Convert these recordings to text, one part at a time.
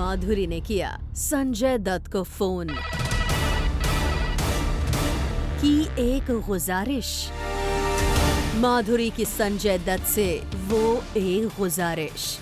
माधुरी ने किया संजय दत्त को फोन की एक गुजारिश। माधुरी की संजय दत्त से वो एक गुजारिश।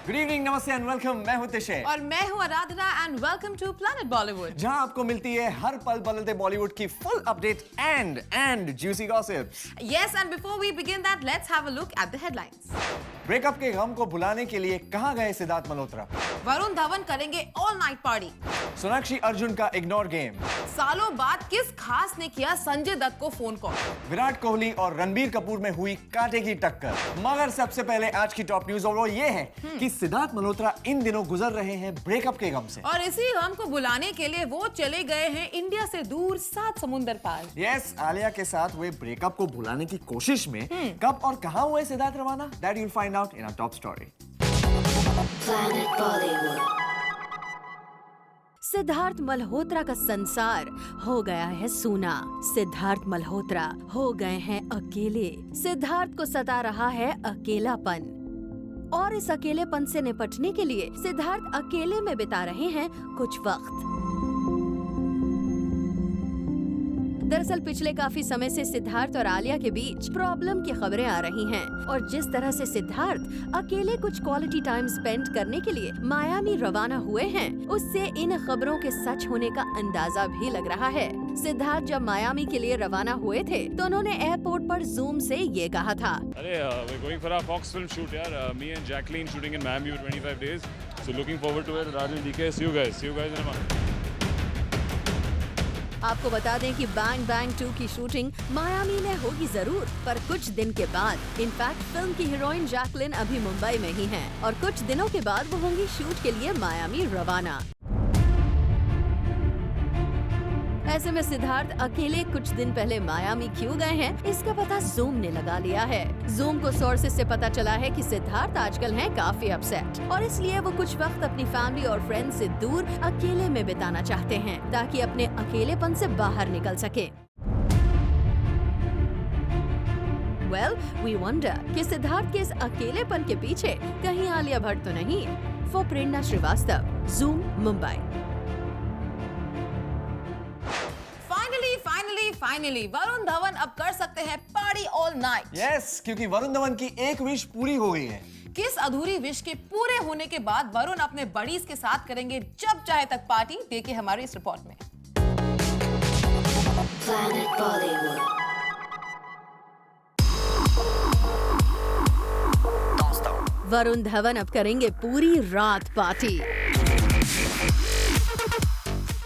गुड इवनिंग, नमस्ते एंड वेलकम। मैं हूं तिशे और मैं हूं Aradhana and welcome to planet Bollywood, जहां आपको मिलती है हर पल बदलते बॉलीवुड की full update and juicy gossips. Yes, and before we begin that let's have a look at the headlines. Breakup के गम को भुलाने के लिए कहां गए सिद्धार्थ मल्होत्रा? वरुण धवन करेंगे all night party. Sonakshi Arjun का इग्नोर गेम। सालों बाद किस खास ने किया संजय दत्त को फोन कॉल। विराट कोहली और रणबीर कपूर में हुई कांटे की टक्कर। मगर सबसे पहले आज की टॉप न्यूज और वो ये है कि सिद्धार्थ मल्होत्रा इन दिनों गुजर रहे हैं ब्रेकअप के गम से, और इसी गम को भुलाने के लिए वो चले गए हैं इंडिया से दूर 7 समुंदर पार। यस, आलिया के साथ हुए ब्रेकअप को भुलाने की कोशिश में कब और कहां हुए सिद्धार्थ रवाना, that you will find out in our top story. Siddharth Malhotra का संसार हो गया है सूना। सिद्धार्थ मल्होत्रा हो गए हैं अकेले। सिद्धार्थ को सता रहा है अकेलापन, और इस अकेलेपन से निपटने के लिए सिद्धार्थ अकेले में बिता रहे हैं कुछ वक्त। दरअसल पिछले काफी समय से सिद्धार्थ और आलिया के बीच प्रॉब्लम की खबरें आ रही हैं, और जिस तरह से सिद्धार्थ अकेले कुछ क्वालिटी टाइम स्पेंड करने के लिए मायामी रवाना हुए हैं, उससे इन खबरों के सच होने का अंदाजा भी लग रहा है। सिद्धार्थ जब मायामी के लिए रवाना हुए थे तो उन्होंने एयरपोर्ट पर जूम से ये कहा था, अरे we're going for our Fox film shoot यार, me and Jacqueline shooting in Miami for 25 days, so looking forward to it. Rajan DK, see you guys in a month. आपको बता दें कि बैंग बैंग 2 की शूटिंग मायामी में होगी जरूर, पर कुछ दिन के बाद। इनफैक्ट फिल्म की हीरोइन जैकलिन अभी मुंबई में ही हैं, और कुछ दिनों के बाद वो होंगी शूट के लिए मायामी रवाना। ऐसे में सिद्धार्थ अकेले कुछ दिन पहले मायामी क्यों गए हैं, इसका पता जूम ने लगा लिया है। जूम को सोर्सेज से पता चला है कि सिद्धार्थ आजकल हैं काफी अपसेट, और इसलिए वो कुछ वक्त अपनी फैमिली और फ्रेंड्स से दूर अकेले में बिताना चाहते हैं, ताकि अपने अकेलेपन से बाहर निकल सके। वेल, वी वंडर कि सिद्धार्थ के इस अकेलेपन के पीछे कहीं आलिया भट्ट तो नहीं। For Prerna Srivastava, Zoom, Mumbai. Finally Varun Dhawan अब कर सकते हैं पार्टी ऑल नाइट। यस, क्योंकि वरुण धवन की एक विश पूरी हो गई है। किस अधूरी विश के पूरे होने के बाद वरुण अपने बडीज के साथ करेंगे जब चाहे तक पार्टी, देखिए हमारी इस रिपोर्ट में। वरुण धवन अब करेंगे पूरी रात पार्टी।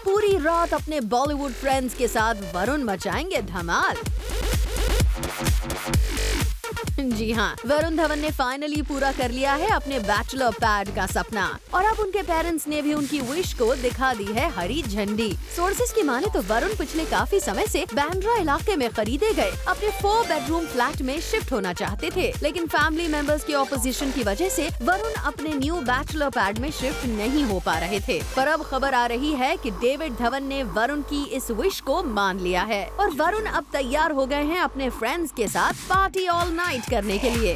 पूरी रात अपने बॉलीवुड फ्रेंड्स के साथ वरुण मचाएंगे धमाल। जी हाँ, वरुण धवन ने फाइनली पूरा कर लिया है अपने बैचलर पैड का सपना, और अब उनके पेरेंट्स ने भी उनकी विश को दिखा दी है हरी झंडी। सोर्सेज की माने तो वरुण पिछले काफी समय से बांद्रा इलाके में खरीदे गए अपने 4 बेडरूम फ्लैट में शिफ्ट होना चाहते थे, लेकिन फैमिली मेंबर्स की ऑपोजिशन की वजह से वरुण अपने न्यू बैचलर पैड में शिफ्ट नहीं हो पा रहे थे। पर अब खबर आ रही है कि डेविड धवन ने वरुण की इस विश को मान लिया है, और वरुण अब तैयार हो गए हैं अपने फ्रेंड्स के साथ पार्टी ऑल नाइट करने के लिए।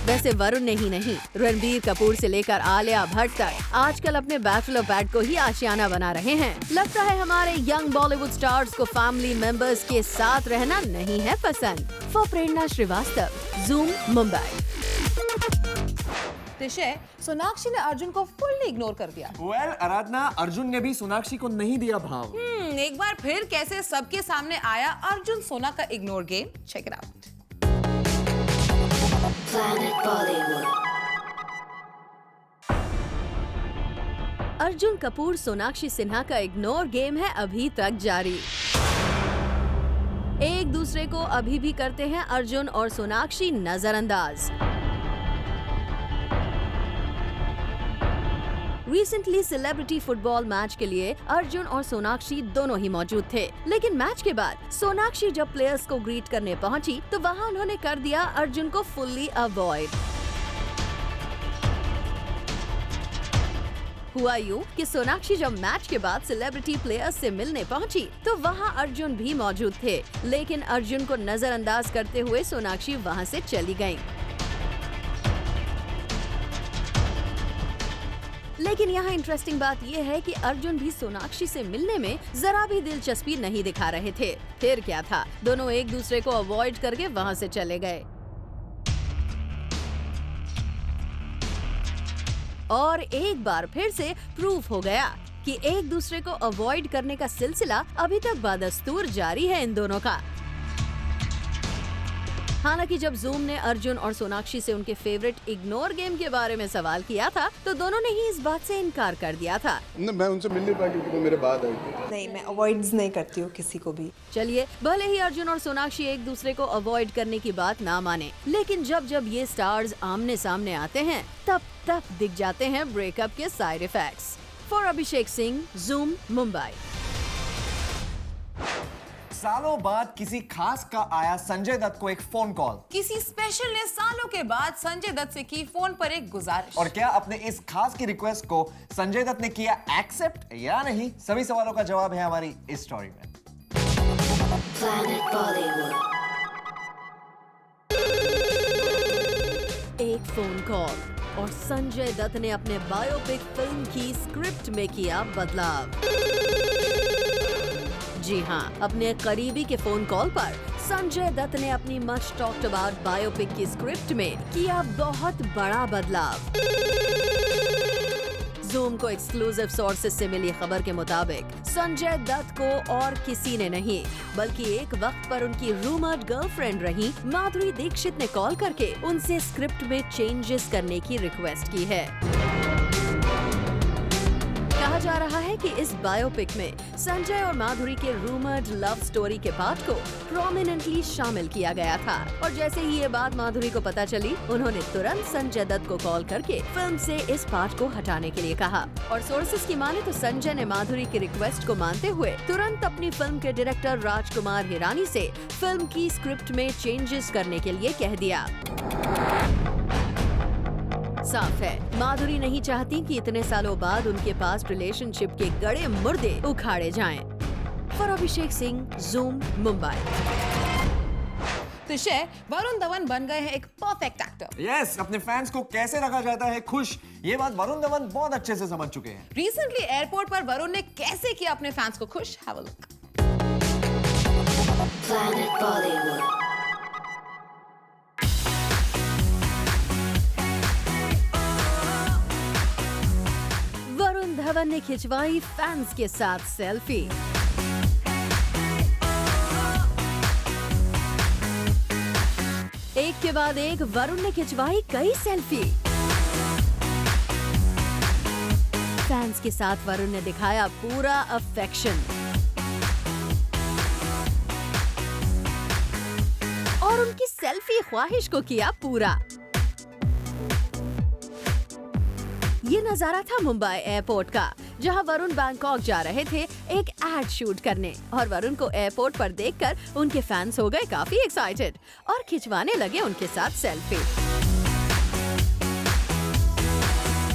वैसे वरुण ने ही नहीं, रणबीर कपूर से लेकर आलिया भट्ट तक आजकल अपने बैचलर पैड को ही आशियाना बना रहे हैं। लगता है हमारे यंग बॉलीवुड स्टार्स को फैमिली मेंबर्स के साथ रहना नहीं है पसंद। For Prerna Srivastava, Zoom, Mumbai. सोनाक्षी ने अर्जुन को फुल्ली इग्नोर कर दिया। वेल, आराधना, अर्जुन ने भी सोनाक्षी को नहीं दिया भाव। एक बार फिर कैसे सबके सामने आया अर्जुन सोना का ignore game, check it out. Arjun Kapoor Sonakshi Sinha का इग्नोर गेम है अभी तक जारी। एक दूसरे को अभी भी करते हैं अर्जुन और सोनाक्षी नजरअंदाज। रिसेंटली सेलिब्रिटी फुटबॉल मैच के लिए अर्जुन और सोनाक्षी दोनों ही मौजूद थे, लेकिन मैच के बाद सोनाक्षी जब प्लेयर्स को ग्रीट करने पहुंची तो वहां उन्होंने कर दिया अर्जुन को फुल्ली अवॉइड। हुआ यूं कि सोनाक्षी जब मैच के बाद सेलिब्रिटी प्लेयर्स से मिलने पहुंची तो वहां अर्जुन भी मौजूद थे, लेकिन अर्जुन को नजरअंदाज करते हुए सोनाक्षी वहां से चली गयी। लेकिन यहाँ इंटरेस्टिंग बात ये है कि अर्जुन भी सोनाक्षी से मिलने में जरा भी दिलचस्पी नहीं दिखा रहे थे। फिर क्या था, दोनों एक दूसरे को अवॉइड करके वहाँ से चले गए। और एक बार फिर से प्रूफ हो गया कि एक दूसरे को अवॉइड करने का सिलसिला अभी तक बदस्तूर जारी है इन दोनों का। हालांकि जब जूम ने अर्जुन और सोनाक्षी से उनके फेवरेट इग्नोर गेम के बारे में सवाल किया था तो दोनों ने ही इस बात से इनकार कर दिया था। मैं उनसे मिल नहीं पाया क्योंकि वो मेरे बाद आई थी। नहीं, मैं अवॉइड नहीं करती हूँ किसी को भी। चलिए, भले ही अर्जुन और सोनाक्षी एक दूसरे को अवॉइड करने की बात ना माने, लेकिन जब जब ये स्टार्स आमने सामने आते हैं तब दिख जाते हैं ब्रेकअप के side effects. For Abhishek Singh, zoom, Mumbai. सालों बाद किसी खास का आया संजय दत्त को एक फोन कॉल। किसी स्पेशल ने सालों के बाद संजय दत्त से की फोन पर एक गुजारिश। और क्या अपने इस खास की रिक्वेस्ट को संजय दत्त ने किया एक्सेप्ट या नहीं? सभी सवालों का जवाब है हमारी इस स्टोरी में। एक फोन कॉल और संजय दत्त ने अपने बायोपिक फिल्म की स्क्रिप्ट में किया बदलाव। जी हाँ, अपने करीबी के फोन कॉल पर संजय दत्त ने अपनी मच टॉक्ड अबाउट बायोपिक की स्क्रिप्ट में किया बहुत बड़ा बदलाव। जूम को एक्सक्लूसिव सोर्सेज से मिली खबर के मुताबिक संजय दत्त को और किसी ने नहीं बल्कि एक वक्त पर उनकी रूमर्ड गर्लफ्रेंड रही माधुरी दीक्षित ने कॉल करके उनसे स्क्रिप्ट में चेंजेस करने की रिक्वेस्ट की है। कहा जा रहा है कि इस बायोपिक में संजय और माधुरी के रूमर्ड लव स्टोरी के पार्ट को प्रोमिनेंटली शामिल किया गया था और जैसे ही ये बात माधुरी को पता चली, उन्होंने तुरंत संजय दत्त को कॉल करके फिल्म से इस पार्ट को हटाने के लिए कहा। और सोर्सेज की माने तो संजय ने माधुरी की रिक्वेस्ट को मानते हुए तुरंत अपनी फिल्म के डायरेक्टर राजकुमार हिरानी से फिल्म की स्क्रिप्ट में चेंजेस करने के लिए कह दिया। साफ है, माधुरी नहीं चाहती कि इतने सालों बाद उनके पास रिलेशनशिप के गड़े मुर्दे उखाड़े जाएं। For Abhishek Singh, zoom, Mumbai. तो वरुण धवन बन गए हैं एक परफेक्ट एक्टर। यस, अपने फैंस को कैसे रखा जाता है खुश, ये बात वरुण धवन बहुत अच्छे से समझ चुके हैं। रिसेंटली एयरपोर्ट पर वरुण ने कैसे किया अपने फैंस को खुश, have a look. Varun Dhawan ने खिंचवाई फैंस के साथ सेल्फी। एक के बाद एक वरुण ने खिंचवाई कई सेल्फी। फैंस के साथ वरुण ने दिखाया पूरा अफेक्शन और उनकी सेल्फी ख्वाहिश को किया पूरा। ये नजारा था मुंबई एयरपोर्ट का, जहां वरुण बैंकॉक जा रहे थे एक एड शूट करने और वरुण को एयरपोर्ट पर देखकर उनके फैंस हो गए काफी एक्साइटेड और खिंचवाने लगे उनके साथ सेल्फी।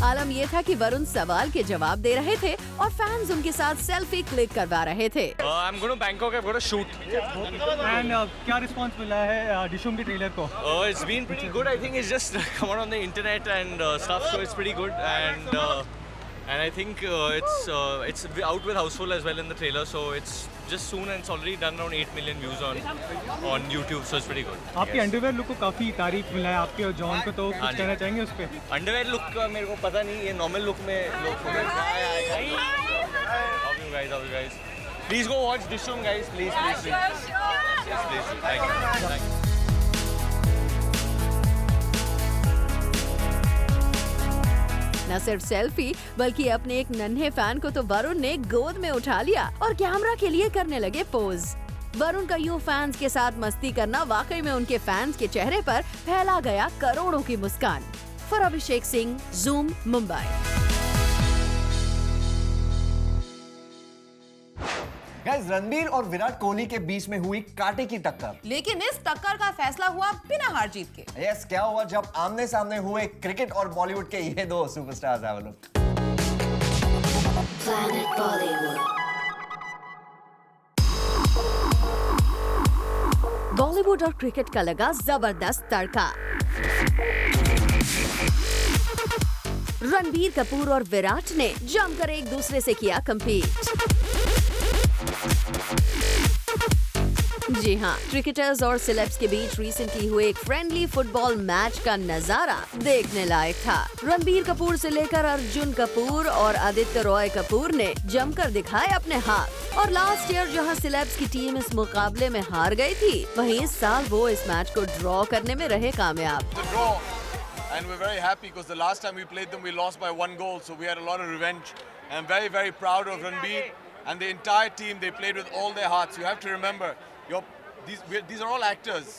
आलम ये था कि वरुण सवाल के जवाब दे रहे थे और फैंस उनके साथ सेल्फी क्लिक करवा रहे थे। I'm going to Bangkok. I've got a shoot. And क्या रिस्पांस मिला है डिशूम के ट्रेलर को? It's been pretty good. I think it's just come out on the internet and stuff, so it's pretty good. And I think it's out with Houseful as well in the trailer, so it's just soon and it's already done around 8 million views on YouTube, so it's pretty good. आपके underwear look को काफी तारीफ मिला है आपके और John को, तो कुछ कहना चाहेंगे उस पे? अंडरवेयर लुक का मेरे को पता नहीं, ये नॉर्मल लुक में लोग How you guys? Please go watch Dishoom, guys. Please. Thank you. न सिर्फ सेल्फी बल्कि अपने एक नन्हे फैन को तो वरुण ने गोद में उठा लिया और कैमरा के लिए करने लगे पोज। वरुण का यूं फैंस के साथ मस्ती करना वाकई में उनके फैंस के चेहरे पर फैला गया करोड़ों की मुस्कान। For Abhishek Singh, zoom, Mumbai. Guys, Ranbir और विराट कोहली के बीच में हुई कांटे की टक्कर, लेकिन इस टक्कर का फैसला हुआ बिना हार जीत के। यस, क्या हुआ जब आमने सामने हुए क्रिकेट और बॉलीवुड के ये दो सुपरस्टार्स हैं। वो लोग बॉलीवुड और क्रिकेट का लगा जबरदस्त तड़का। रणबीर कपूर और विराट ने जमकर एक दूसरे से किया कम्पीट। जी हाँ, क्रिकेटर्स और सेलेब्स के बीच रिसेंटली हुए एक फ्रेंडली फुटबॉल मैच का नजारा देखने लायक था। रणबीर कपूर से लेकर अर्जुन कपूर और आदित्य रॉय कपूर ने जमकर दिखाए अपने हाथ। और लास्ट ईयर जहां सेलेब्स की टीम इस मुकाबले में हार गई थी, वहीं इस साल वो इस मैच को ड्रॉ करने में रहे कामयाब। And we're very happy because the last time we played them, we lost by 1 goal. So we had a lot of revenge. And I'm very, very proud of Ranbir and the entire team. They played with all their hearts. You have to remember, these are all actors,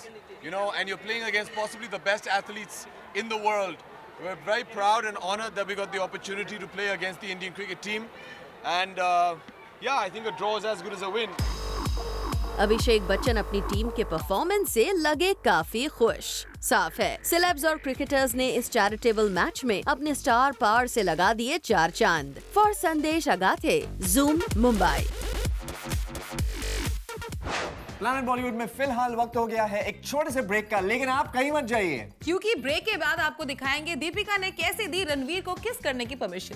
you know, and you're playing against possibly the best athletes in the world. We're very proud and honored that we got the opportunity to play against the Indian cricket team. And yeah, I think a draw is as good as a win. Abhishek Bachchan अपनी team के performance से लगे काफी खुश। साफ है, celebs और cricketers ने इस चैरिटेबल मैच में अपने स्टार पावर से लगा दिए 4 चांद। फॉर संदेश अगाथे, जूम मुंबई। प्लैनेट बॉलीवुड में फिलहाल वक्त हो गया है एक छोटे से ब्रेक का, लेकिन आप कहीं मत जाइए, क्योंकि ब्रेक के बाद आपको दिखाएंगे दीपिका ने कैसे दी रणवीर को किस करने की permission.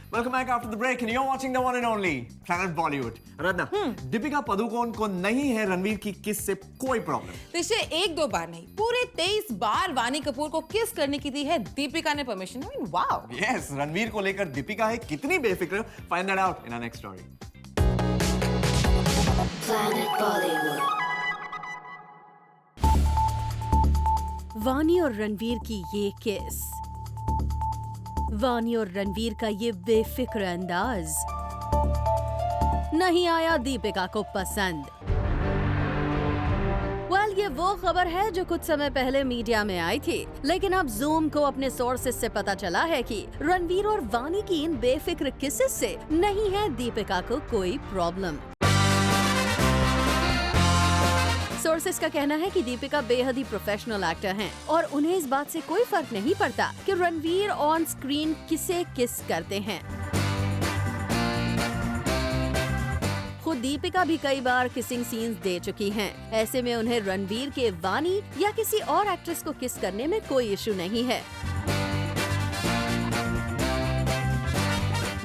Welcome back after the break and you're watching the one and only Planet Bollywood. Ratna, Deepika Padukone को नहीं है रणवीर की किस से कोई प्रॉब्लम। पिछले 1-2 बार नहीं, पूरे 23 बार वानी कपूर को किस करने की दी है दीपिका ने permission. I mean, wow. Yes, Ranveer को लेकर दीपिका है कितनी बेफिक्र। Find that out in our next story. Planet Bollywood. वानी और रणवीर की ये किस, वानी और रणवीर का ये बेफिक्र अंदाज नहीं आया दीपिका को पसंद। ये वो खबर है जो कुछ समय पहले मीडिया में आई थी, लेकिन अब जूम को अपने सोर्सेज से पता चला है कि रणवीर और वानी की इन बेफिक्र किसेस से नहीं है दीपिका को कोई प्रॉब्लम। सोर्सेस का कहना है कि दीपिका बेहद ही प्रोफेशनल एक्टर हैं और उन्हें इस बात से कोई फर्क नहीं पड़ता कि रणवीर ऑन स्क्रीन किसे किस करते हैं। खुद दीपिका भी कई बार किसिंग सीन्स दे चुकी हैं। ऐसे में उन्हें रणवीर के वानी या किसी और एक्ट्रेस को किस करने में कोई इशू नहीं है।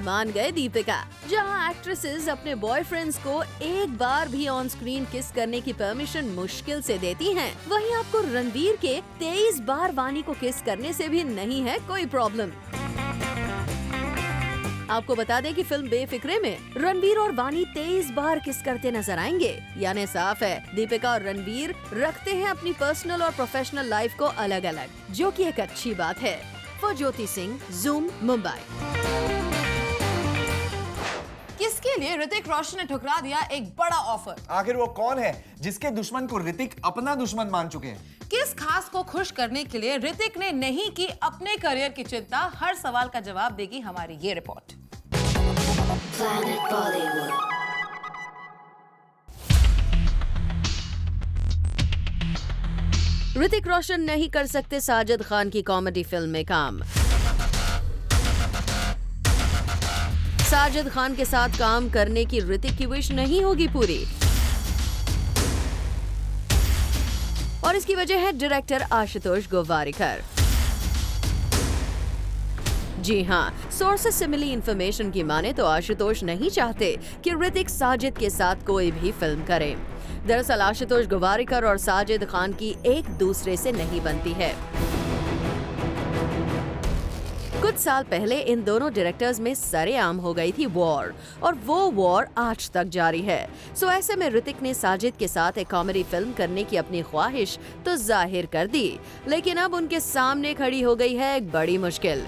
मान गए दीपिका, जहां एक्ट्रेसेस अपने बॉयफ्रेंड्स को एक बार भी ऑन स्क्रीन किस करने की परमिशन मुश्किल से देती हैं, वहीं आपको रणवीर के 23 बार वानी को किस करने से भी नहीं है कोई प्रॉब्लम। आपको बता दें कि फिल्म बेफिक्रे में रणवीर और वानी 23 बार किस करते नजर आएंगे। यानी साफ है, दीपिका और रणवीर रखते हैं अपनी पर्सनल और प्रोफेशनल लाइफ को अलग अलग, जो कि एक अच्छी बात है। For Jyoti Singh, zoom Mumbai. किसके लिए ऋतिक रोशन ने ठुकरा दिया एक बड़ा ऑफर? आखिर वो कौन है जिसके दुश्मन को ऋतिक अपना दुश्मन मान चुके हैं? किस खास को खुश करने के लिए ऋतिक ने नहीं की अपने करियर की चिंता? हर सवाल का जवाब देगी हमारी ये रिपोर्ट। ऋतिक रोशन नहीं कर सकते साजिद खान की कॉमेडी फिल्म में काम। साजिद खान के साथ काम करने की ऋतिक की विश नहीं होगी पूरी, और इसकी वजह है डायरेक्टर आशुतोष गोवारिकर। जी हाँ, सोर्सेस से मिली इंफॉर्मेशन की माने तो आशुतोष नहीं चाहते कि ऋतिक साजिद के साथ कोई भी फिल्म करे। दरअसल आशुतोष गोवारिकर और साजिद खान की एक दूसरे से नहीं बनती है। कुछ साल पहले इन दोनों डायरेक्टर्स में सरेआम हो गई थी वॉर, और वो वॉर आज तक जारी है। सो ऐसे में ऋतिक ने साजिद के साथ एक कॉमेडी फिल्म करने की अपनी ख्वाहिश तो जाहिर कर दी, लेकिन अब उनके सामने खड़ी हो गई है एक बड़ी मुश्किल।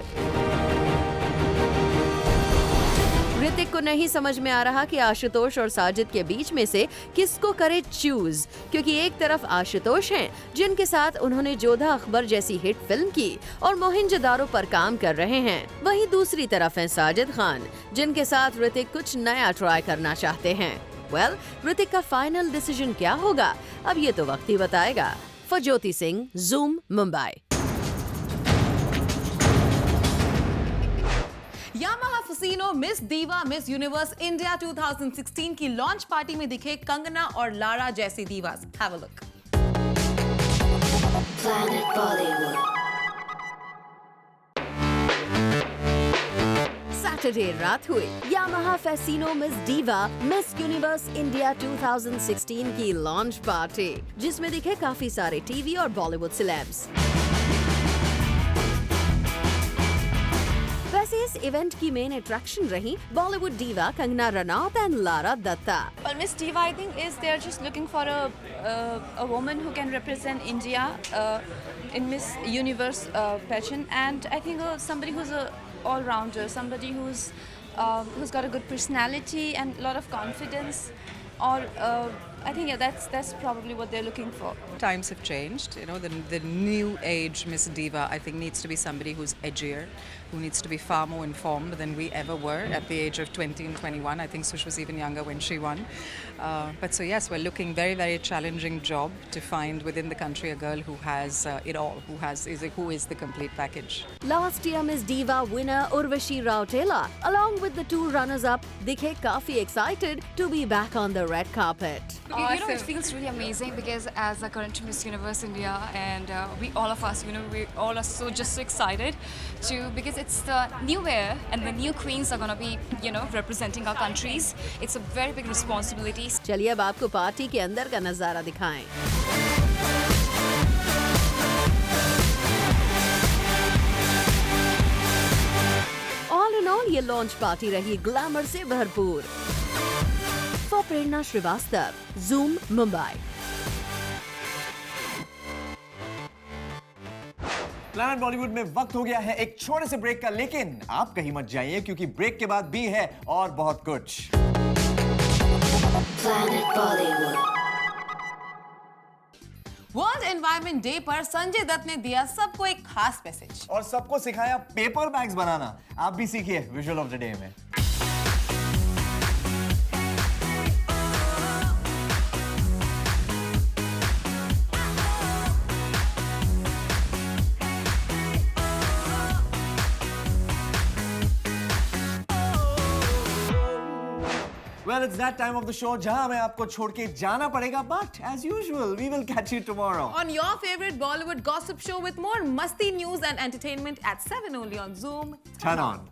ऋतिक को नहीं समझ में आ रहा कि आशुतोष और साजिद के बीच में से किसको करे चूज, क्योंकि एक तरफ आशुतोष हैं जिनके साथ उन्होंने जोधा अकबर जैसी हिट फिल्म की और मोहिंजोदारो पर काम कर रहे हैं, वहीं दूसरी तरफ हैं साजिद खान जिनके साथ ऋतिक कुछ नया ट्राई करना चाहते हैं। वेल, ऋतिक का फाइनल डिसीजन क्या होगा अब ये तो वक्त ही बताएगा। For Jyoti Singh, zoom Mumbai. Yamaha Fascino Miss Diva Miss Universe India 2016 की लॉन्च पार्टी में दिखे कंगना और लारा जैसी divas. Have a look. Planet Bollywood. Saturday रात हुई Yamaha Fascino Miss Diva Miss Universe India 2016 की लॉन्च पार्टी, जिसमें दिखे काफी सारे टीवी और बॉलीवुड सेलेब्स। वैसे इस इवेंट की मेन अट्रैक्शन रही Bollywood diva Kangana Ranaut and Lara Dutta. Well, Miss Diva, I think they're just looking for a woman who can represent India in Miss Universe pageant, and I think somebody who's a all-rounder, somebody who's got a good personality and a lot of confidence, or I think that's probably what they're looking for. Times have changed, you know, the new age Miss Diva I think needs to be somebody who's edgier, who needs to be far more informed than we ever were at the age of 20 and 21. I think Sush was even younger when she won. But so yes, we're looking very, very challenging job to find within the country a girl who has it all, who is the complete package. Last year Miss Diva winner Urvashi Rautela, along with the two runners-up, dikhe kafi excited to be back on the red carpet. You know, it feels really amazing because as a current Miss Universe India, and we all of us, you know, we all are so excited because it's the new era and the new queens are gonna be, you know, representing our countries. It's a very big responsibility. चलिए अब आपको party के अंदर का नजारा दिखाएं। All in all ये launch party रही ग्लैमर से भरपूर। For Prerna Srivastava, Zoom, Mumbai. Planet Bollywood में वक्त हो गया है एक छोटे से ब्रेक का, लेकिन आप कहीं मत जाइए क्योंकि ब्रेक के बाद भी है और बहुत कुछ। Planet Bollywood. World environment day पर संजय दत्त ने दिया सबको एक खास मैसेज और सबको सिखाया पेपर बैग्स बनाना। आप भी सीखिए विजुअल ऑफ द डे में। Well, it's that time of the show जहां हमें आपको छोड़ के जाना पड़ेगा, but as usual, we will catch you tomorrow on your favorite Bollywood gossip show with more musty news and entertainment at 7 only on Zoom. Turn on.